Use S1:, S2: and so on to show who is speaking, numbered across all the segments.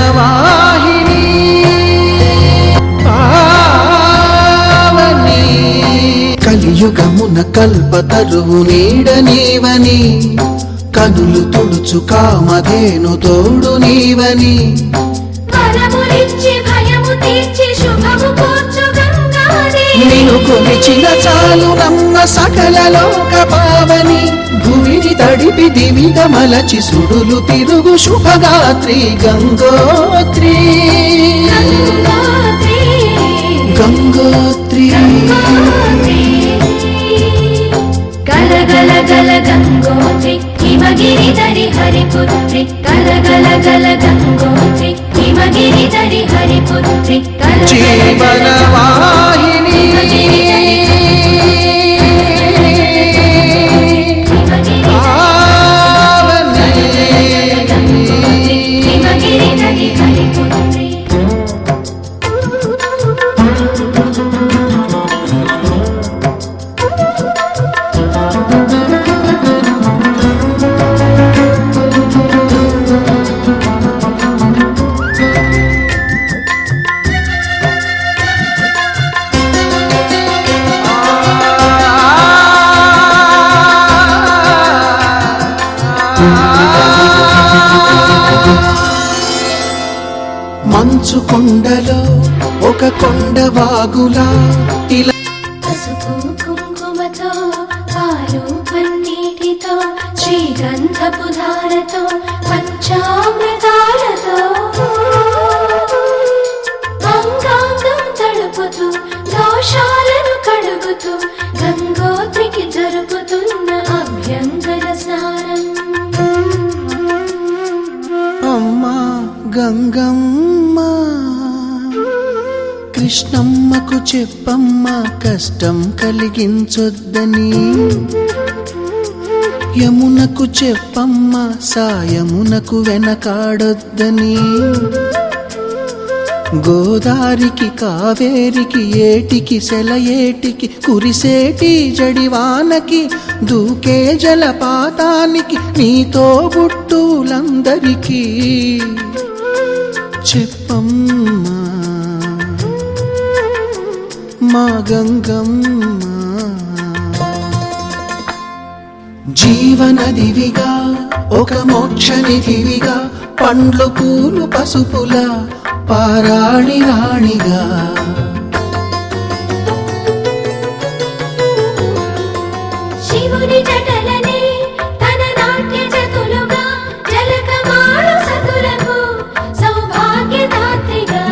S1: జీవనవాహిని పావని కలియుగమున కల్పతరువు నీడ నీవని కనులు తుడుచు కామధేను తోడు నీవని నిన్ను కొలిచిన చాలు నమ్మ సకల లోక పావని భూమిని తడిపి దివిగ మలచి సుడులు తిరుగు శుభగాత్రి గంగోత్రి గంగోత్రి
S2: గల గల గల గంగోత్రి హిమగిరిధరి హరిపుత్రి గల గల గల గంగోత్రి హిమగిరిధరి హరిపుత్రి
S1: జీవనవాహిని
S2: హిమగిరిధరి హరిపుత్రి
S1: మంచు కొండలో ఒక కొండ వాగులా ఇలా
S2: పసుపు కుంకుమతో పాలు పన్నీటితో శ్రీగంధపు ధారతో పంచామృతాలతో అంగాంగం తడుపుతూ దోషాలను కడుగుతూ గంగోత్రికి జరుపుతున్న అభ్యంగర స్నానం
S1: అమ్మా గంగమ్మ కృష్ణమ్మకు చెప్పమ్మా కష్టం కలిగించొద్దని యమునకు చెప్పమ్మా సాయమునకు వెనకాడొద్దని గోదారికి కావేరికి ఏటికి సెలయేటికి కురిసేటి జడివానకి దూకే జలపాతానికి నీతో బుట్టులందరికీ చెప్పమ్మా మా గంగమ్మ జీవనదివిగా ఒక మోక్షనిధివిగా పండ్లు పూలు పసుపుల పారాణి రాణిగా
S2: శివుని జటలనే తన నాట్య చతులుగా జలకమాడు సతులకు సౌభాగ్యదాత్రిగా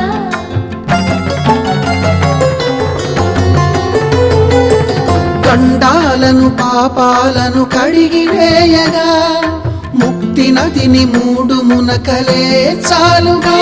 S1: గండాలను పాపాలను కడిగివేయగా ముక్తి నదిని మూడు మునకలే చాలుగా